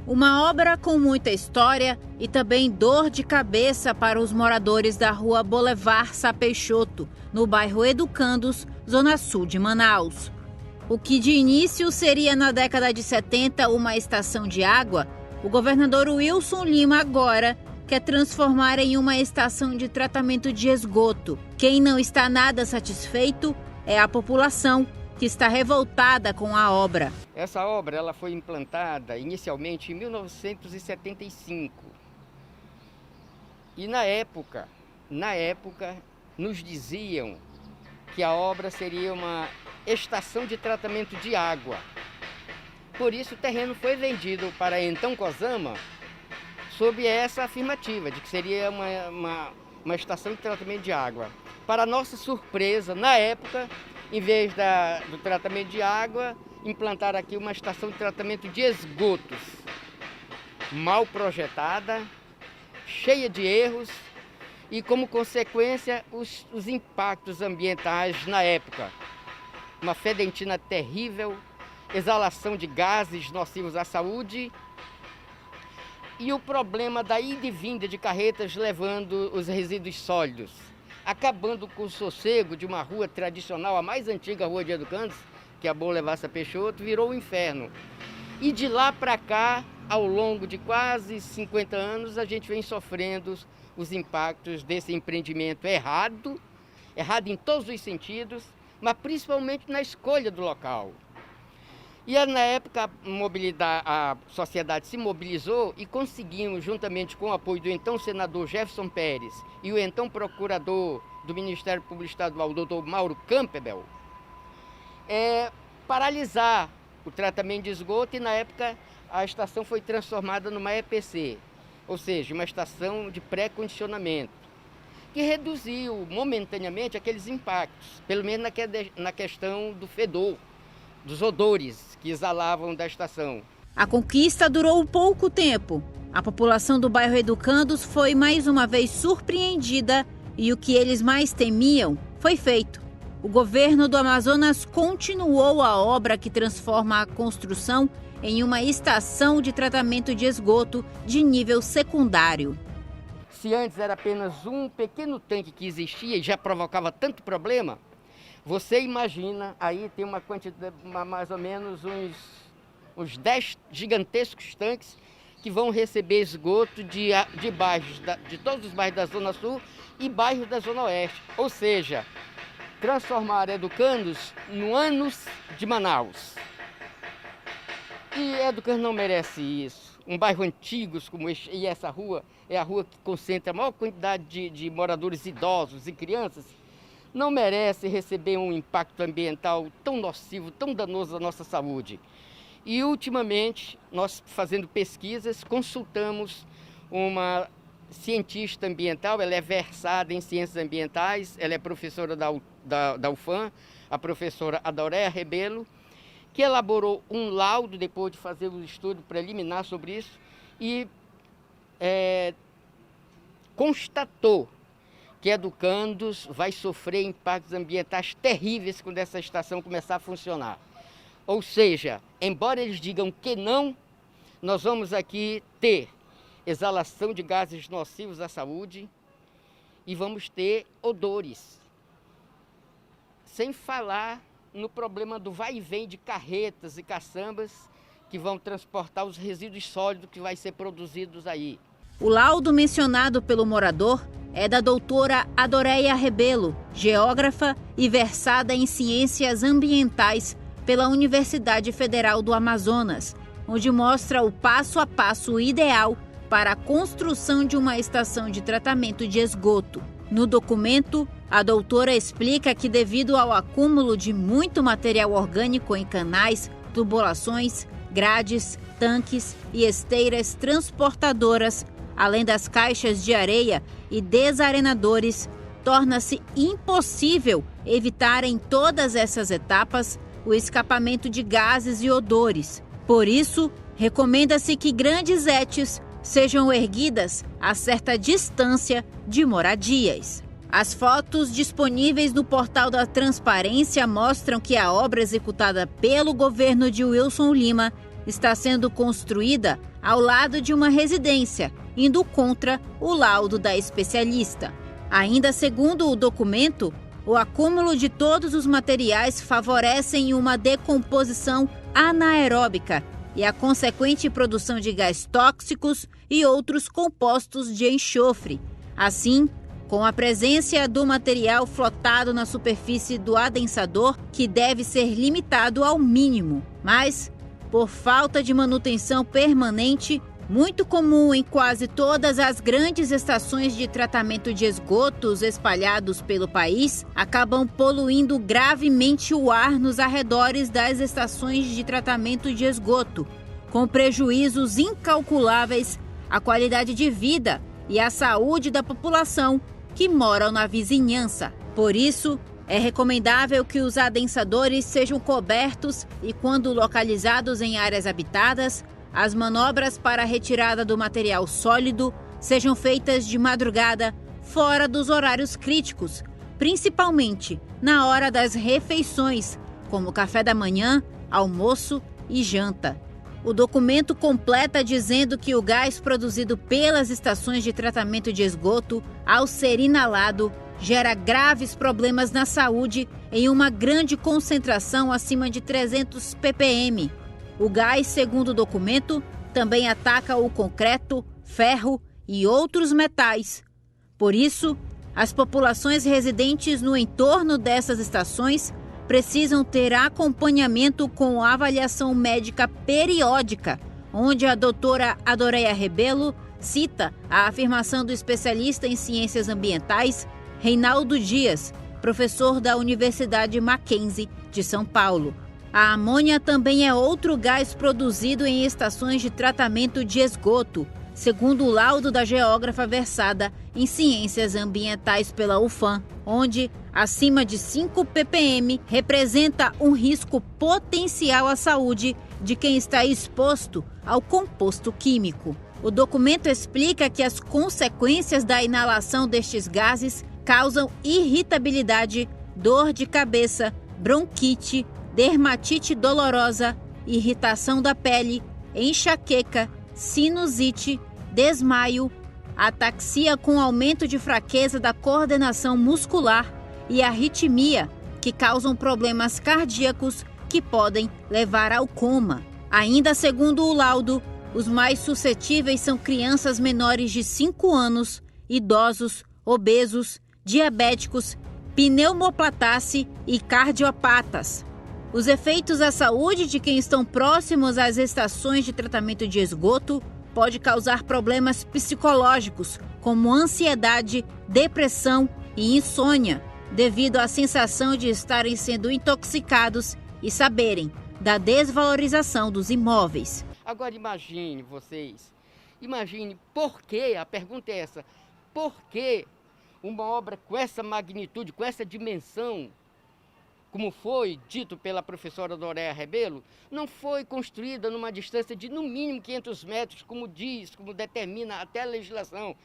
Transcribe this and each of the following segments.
Uma obra com muita história e também dor de cabeça para os moradores da rua Boulevard Sá Peixoto, no bairro Educandos, zona sul de Manaus. O que de início seria na década de 70 uma estação de água, o governador Wilson Lima agora quer transformar em uma estação de tratamento de esgoto. Quem não está nada satisfeito é a população, que está revoltada com a obra. Essa obra ela foi implantada inicialmente em 1975. E na época, nos diziam que a obra seria uma estação de tratamento de água. Por isso o terreno foi vendido para a então Cosama sob essa afirmativa de que seria uma estação de tratamento de água. Para nossa surpresa, na época, em vez do tratamento de água, implantaram aqui uma estação de tratamento de esgotos, mal projetada, cheia de erros e, como consequência, os impactos ambientais na época. Uma fedentina terrível, exalação de gases nocivos à saúde e o problema da ida e vinda de carretas levando os resíduos sólidos, acabando com o sossego de uma rua tradicional, a mais antiga rua de Educandos, que é a Boulevard Sá Peixoto, virou um inferno. E de lá para cá, ao longo de quase 50 anos, a gente vem sofrendo os impactos desse empreendimento errado em todos os sentidos, mas principalmente na escolha do local. E na época a sociedade se mobilizou e conseguimos, juntamente com o apoio do então senador Jefferson Pérez e o então procurador do Ministério Público Estadual, o doutor Mauro Campbell, paralisar o tratamento de esgoto, e na época a estação foi transformada numa EPC, ou seja, uma estação de pré-condicionamento, que reduziu momentaneamente aqueles impactos, pelo menos na questão do fedor, dos odores que exalavam da estação. A conquista durou pouco tempo. A população do bairro Educandos foi mais uma vez surpreendida e o que eles mais temiam foi feito. O governo do Amazonas continuou a obra que transforma a construção em uma estação de tratamento de esgoto de nível secundário. Se antes era apenas um pequeno tanque que existia e já provocava tanto problema, você imagina, aí tem uma quantidade, mais ou menos uns 10 gigantescos tanques que vão receber esgoto de bairros, de todos os bairros da Zona Sul e bairros da Zona Oeste. Ou seja, transformar Educandos no ânus de Manaus. E Educandos não merece isso. Um bairro antigo como este, e essa rua é a rua que concentra a maior quantidade de moradores idosos e crianças, não merece receber um impacto ambiental tão nocivo, tão danoso à nossa saúde. E, ultimamente, nós fazendo pesquisas, consultamos uma cientista ambiental, ela é versada em ciências ambientais, ela é professora da UFAM, a professora Adoreia Rebelo, que elaborou um laudo depois de fazer um estudo preliminar sobre isso e constatou que Educandos vai sofrer impactos ambientais terríveis quando essa estação começar a funcionar. Ou seja, embora eles digam que não, nós vamos aqui ter exalação de gases nocivos à saúde e vamos ter odores. Sem falar no problema do vai e vem de carretas e caçambas que vão transportar os resíduos sólidos que vai ser produzidos aí. O laudo mencionado pelo morador é da doutora Adoreia Rebelo, geógrafa e versada em ciências ambientais pela Universidade Federal do Amazonas, onde mostra o passo a passo ideal para a construção de uma estação de tratamento de esgoto. No documento, a doutora explica que devido ao acúmulo de muito material orgânico em canais, tubulações, grades, tanques e esteiras transportadoras, além das caixas de areia e desarenadores, torna-se impossível evitar em todas essas etapas o escapamento de gases e odores. Por isso, recomenda-se que grandes ETs sejam erguidas a certa distância de moradias. As fotos disponíveis no portal da Transparência mostram que a obra executada pelo governo de Wilson Lima está sendo construída ao lado de uma residência, indo contra o laudo da especialista. Ainda segundo o documento, o acúmulo de todos os materiais favorecem uma decomposição anaeróbica e a consequente produção de gás tóxicos e outros compostos de enxofre. Assim, com a presença do material flotado na superfície do adensador, que deve ser limitado ao mínimo. Mas, por falta de manutenção permanente, muito comum em quase todas as grandes estações de tratamento de esgotos espalhados pelo país, acabam poluindo gravemente o ar nos arredores das estações de tratamento de esgoto, com prejuízos incalculáveis à qualidade de vida e à saúde da população que moram na vizinhança. Por isso, é recomendável que os adensadores sejam cobertos e, quando localizados em áreas habitadas, as manobras para a retirada do material sólido sejam feitas de madrugada, fora dos horários críticos, principalmente na hora das refeições, como café da manhã, almoço e janta. O documento completa dizendo que o gás produzido pelas estações de tratamento de esgoto, ao ser inalado, gera graves problemas na saúde em uma grande concentração acima de 300 ppm. O gás, segundo o documento, também ataca o concreto, ferro e outros metais. Por isso, as populações residentes no entorno dessas estações precisam ter acompanhamento com avaliação médica periódica, onde a doutora Adoreia Rebelo cita a afirmação do especialista em ciências ambientais, Reinaldo Dias, professor da Universidade Mackenzie de São Paulo. A amônia também é outro gás produzido em estações de tratamento de esgoto, segundo o laudo da geógrafa versada em ciências ambientais pela UFAM, onde acima de 5 ppm representa um risco potencial à saúde de quem está exposto ao composto químico. O documento explica que as consequências da inalação destes gases causam irritabilidade, dor de cabeça, bronquite, dermatite dolorosa, irritação da pele, enxaqueca, sinusite, desmaio, ataxia com aumento de fraqueza da coordenação muscular e arritmia, que causam problemas cardíacos que podem levar ao coma. Ainda segundo o laudo, os mais suscetíveis são crianças menores de 5 anos, idosos, obesos, diabéticos, pneumoplatáce e cardiopatas. Os efeitos à saúde de quem estão próximos às estações de tratamento de esgoto pode causar problemas psicológicos, como ansiedade, depressão e insônia, devido à sensação de estarem sendo intoxicados e saberem da desvalorização dos imóveis. Agora imagine vocês, por que, a pergunta é essa, por que uma obra com essa magnitude, com essa dimensão, como foi dito pela professora Adoreia Rebelo, não foi construída numa distância de no mínimo 500 metros, como determina até a legislação.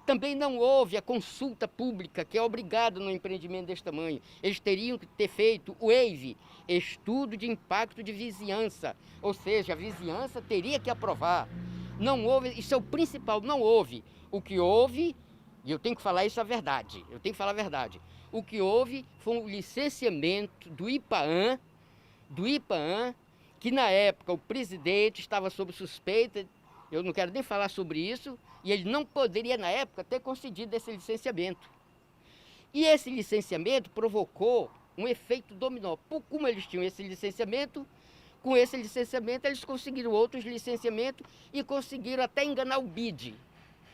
Também não houve a consulta pública, que é obrigada no empreendimento desse tamanho. Eles teriam que ter feito o EIV, Estudo de Impacto de Vizinhança, ou seja, a vizinhança teria que aprovar. Não houve, isso é o principal, não houve. O que houve, e eu tenho que falar isso a verdade, o que houve foi um licenciamento do IPAAM, que na época o presidente estava sob suspeita, eu não quero nem falar sobre isso, e ele não poderia na época ter concedido esse licenciamento. E esse licenciamento provocou um efeito dominó. Como eles tinham esse licenciamento, com esse licenciamento eles conseguiram outros licenciamentos e conseguiram até enganar o BID.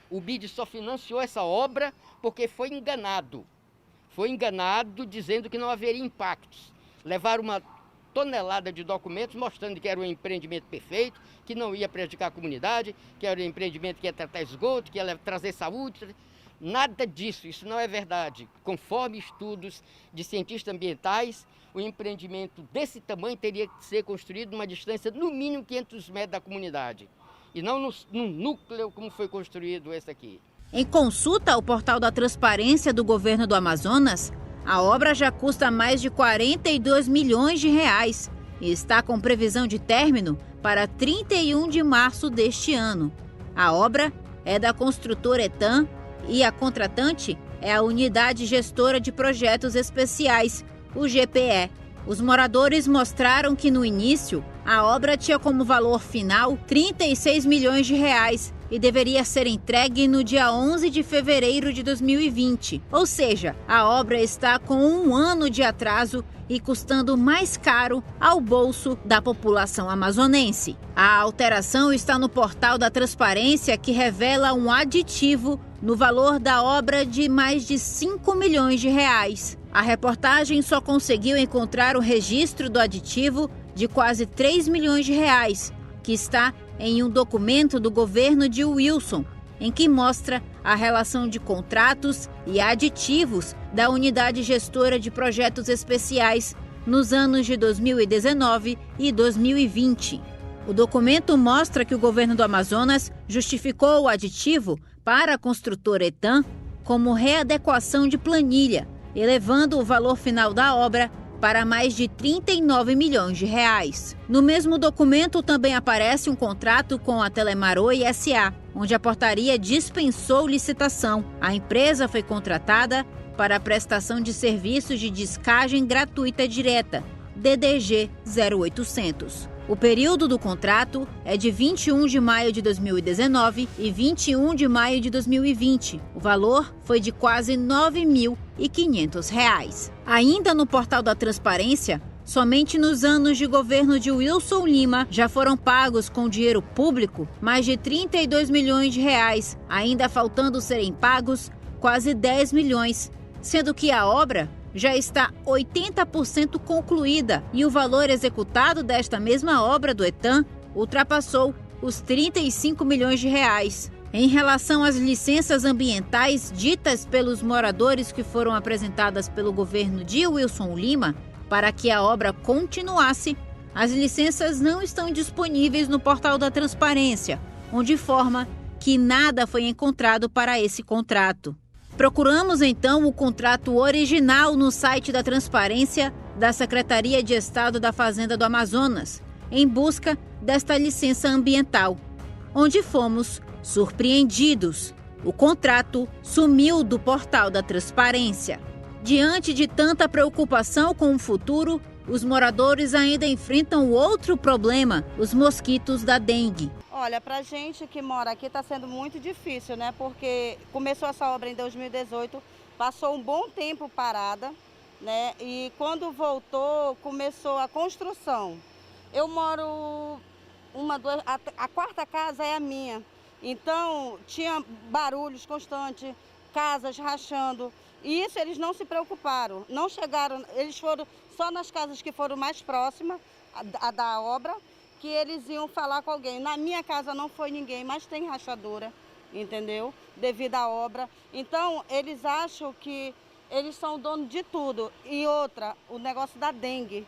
O BID só financiou essa obra porque foi enganado. Foi enganado dizendo que não haveria impactos. Levaram uma tonelada de documentos mostrando que era um empreendimento perfeito, que não ia prejudicar a comunidade, que era um empreendimento que ia tratar esgoto, que ia trazer saúde. Nada disso, isso não é verdade. Conforme estudos de cientistas ambientais, o empreendimento desse tamanho teria que ser construído numa distância no mínimo 500 metros da comunidade. E não no núcleo como foi construído esse aqui. Em consulta ao portal da transparência do governo do Amazonas, a obra já custa mais de 42 milhões de reais e está com previsão de término para 31 de março deste ano. A obra é da construtora Etan e a contratante é a Unidade Gestora de Projetos Especiais, o GPE. Os moradores mostraram que no início a obra tinha como valor final 36 milhões de reais e deveria ser entregue no dia 11 de fevereiro de 2020. Ou seja, a obra está com 1 ano de atraso e custando mais caro ao bolso da população amazonense. A alteração está no portal da Transparência, que revela um aditivo no valor da obra de mais de 5 milhões de reais. A reportagem só conseguiu encontrar o registro do aditivo de quase 3 milhões de reais, que está em um documento do governo de Wilson, em que mostra a relação de contratos e aditivos da Unidade Gestora de Projetos Especiais nos anos de 2019 e 2020. O documento mostra que o governo do Amazonas justificou o aditivo para a construtora Etan como readequação de planilha, elevando o valor final da obra para mais de 39 milhões de reais. No mesmo documento também aparece um contrato com a Telemar Oi S.A., onde a portaria dispensou licitação. A empresa foi contratada para a prestação de serviços de descagem gratuita direta, DDG 0800. O período do contrato é de 21 de maio de 2019 e 21 de maio de 2020. O valor foi de quase R$ 9.500. Ainda no portal da Transparência, somente nos anos de governo de Wilson Lima já foram pagos com dinheiro público mais de 32 milhões de reais, ainda faltando serem pagos quase 10 milhões, sendo que a obra já está 80% concluída e o valor executado desta mesma obra do Etan ultrapassou os 35 milhões de reais. Em relação às licenças ambientais ditas pelos moradores que foram apresentadas pelo governo de Wilson Lima para que a obra continuasse, as licenças não estão disponíveis no portal da Transparência, onde informa que nada foi encontrado para esse contrato. Procuramos então o contrato original no site da Transparência da Secretaria de Estado da Fazenda do Amazonas, em busca desta licença ambiental, onde fomos surpreendidos. O contrato sumiu do portal da Transparência. Diante de tanta preocupação com o futuro, os moradores ainda enfrentam outro problema, os mosquitos da dengue. Olha, pra gente que mora aqui está sendo muito difícil, né? Porque começou essa obra em 2018, passou um bom tempo parada, né? E quando voltou, começou a construção. Eu moro a quarta casa é a minha. Então, tinha barulhos constantes, casas rachando. E isso eles não se preocuparam, não chegaram, eles foram só nas casas que foram mais próximas da obra, que eles iam falar com alguém. Na minha casa não foi ninguém, mas tem rachadura, entendeu? Devido à obra. Então, eles acham que eles são dono de tudo. E outra, o negócio da dengue.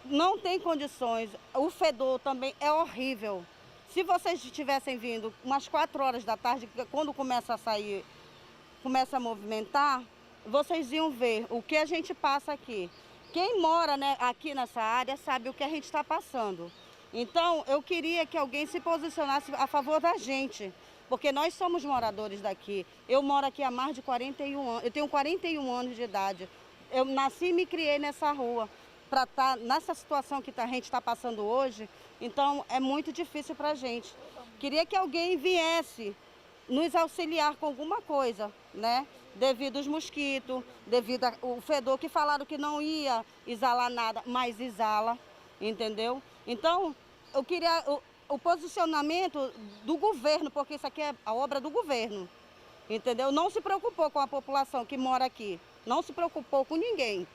Não tem condições. O fedor também é horrível. Se vocês tivessem vindo umas 4 horas da tarde, quando começa a sair, começa a movimentar, vocês iam ver o que a gente passa aqui. Quem mora, né, aqui nessa área sabe o que a gente está passando. Então, eu queria que alguém se posicionasse a favor da gente, porque nós somos moradores daqui. Eu moro aqui há mais de 41 anos, eu tenho 41 anos de idade. Eu nasci e me criei nessa rua. Para estar nessa situação que a gente está passando hoje, então é muito difícil para a gente. Queria que alguém viesse nos auxiliar com alguma coisa, né? Devido aos mosquitos, devido ao fedor, que falaram que não ia exalar nada, mas exala, entendeu? Então, eu queria o posicionamento do governo, porque isso aqui é a obra do governo, entendeu? Não se preocupou com a população que mora aqui, não se preocupou com ninguém,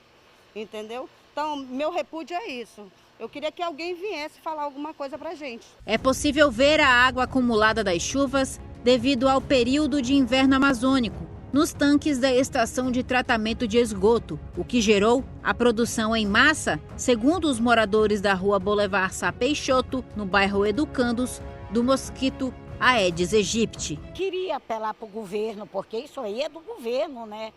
entendeu? Então, meu repúdio é isso. Eu queria que alguém viesse falar alguma coisa pra gente. É possível ver a água acumulada das chuvas devido ao período de inverno amazônico nos tanques da estação de tratamento de esgoto, o que gerou a produção em massa, segundo os moradores da rua Boulevard Sá Peixoto, no bairro Educandos, do mosquito Aedes aegypti. Queria apelar para o governo, porque isso aí é do governo, né?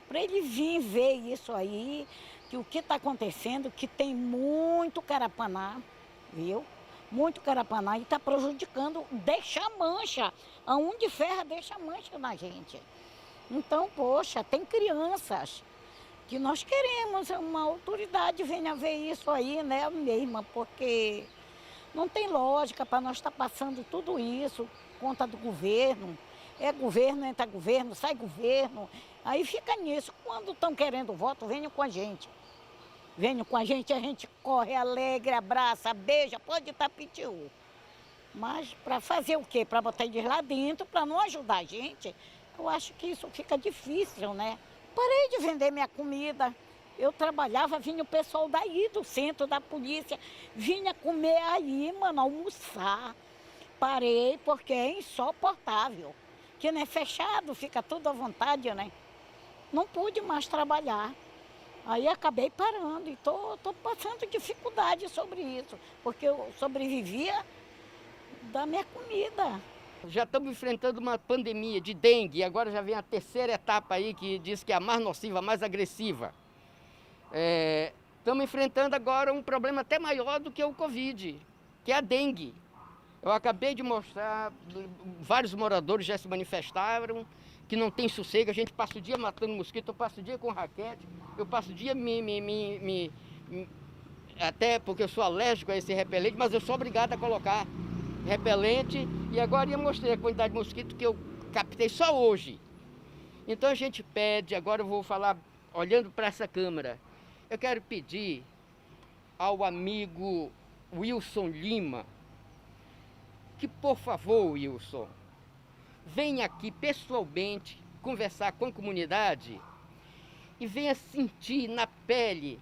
Para ele vir ver isso aí, que o que está acontecendo, que tem muito carapaná, viu? Muito carapaná e está prejudicando, deixa mancha. Aonde ferra, deixa mancha na gente. Então, poxa, tem crianças que nós queremos, uma autoridade venha ver isso aí, né, mesma, porque não tem lógica para nós estar passando tudo isso, conta do governo. É governo, entra governo, sai governo. Aí fica nisso. Quando estão querendo voto, venham com a gente. Venham com a gente corre, alegre, abraça, beija, pode estar pitiu. Mas para fazer o quê? Para botar eles lá dentro, para não ajudar a gente, eu acho que isso fica difícil, né? Parei de vender minha comida. Eu trabalhava, vinha o pessoal daí, do centro da polícia, vinha comer aí, mano, almoçar. Parei porque é insuportável. Que não é fechado, fica tudo à vontade, né? Não pude mais trabalhar. Aí acabei parando e tô passando dificuldade sobre isso, porque eu sobrevivia da minha comida. Já estamos enfrentando uma pandemia de dengue, e agora já vem a terceira etapa aí, que diz que é a mais nociva, a mais agressiva. Estamos enfrentando agora um problema até maior do que o Covid, que é a dengue. Eu acabei de mostrar, vários moradores já se manifestaram, que não tem sossego, a gente passa o dia matando mosquito, eu passo o dia com raquete, eu passo o dia até porque eu sou alérgico a esse repelente, mas eu sou obrigado a colocar repelente, e agora eu mostrei a quantidade de mosquito que eu captei só hoje. Então a gente pede, agora eu vou falar olhando para essa câmera, eu quero pedir ao amigo Wilson Lima, que por favor, Wilson, venha aqui pessoalmente conversar com a comunidade e venha sentir na pele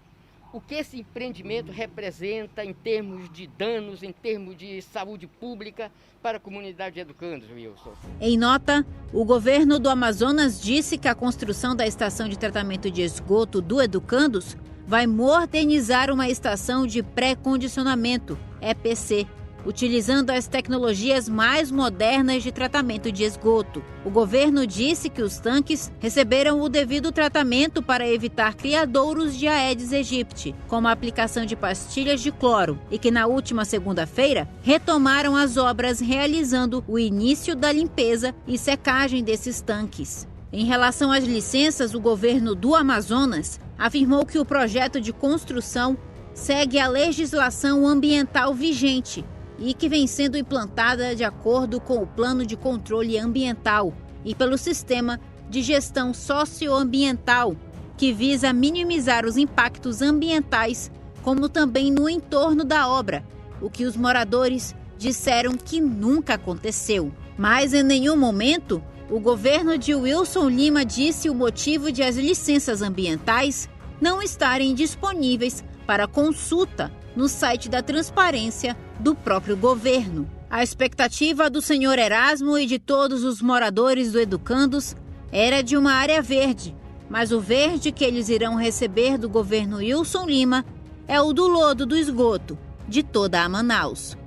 o que esse empreendimento representa em termos de danos, em termos de saúde pública para a comunidade de educandos, Wilson. Em nota, o governo do Amazonas disse que a construção da estação de tratamento de esgoto do Educandos vai modernizar uma estação de pré-condicionamento, EPC, utilizando as tecnologias mais modernas de tratamento de esgoto. O governo disse que os tanques receberam o devido tratamento para evitar criadouros de Aedes aegypti, como a aplicação de pastilhas de cloro, e que na última segunda-feira retomaram as obras realizando o início da limpeza e secagem desses tanques. Em relação às licenças, o governo do Amazonas afirmou que o projeto de construção segue a legislação ambiental vigente e que vem sendo implantada de acordo com o Plano de Controle Ambiental e pelo Sistema de Gestão Socioambiental, que visa minimizar os impactos ambientais, como também no entorno da obra, o que os moradores disseram que nunca aconteceu. Mas em nenhum momento, o governo de Wilson Lima disse o motivo de as licenças ambientais não estarem disponíveis para consulta no site da transparência do próprio governo. A expectativa do senhor Erasmo e de todos os moradores do Educandos era de uma área verde, mas o verde que eles irão receber do governo Wilson Lima é o do lodo do esgoto de toda a Manaus.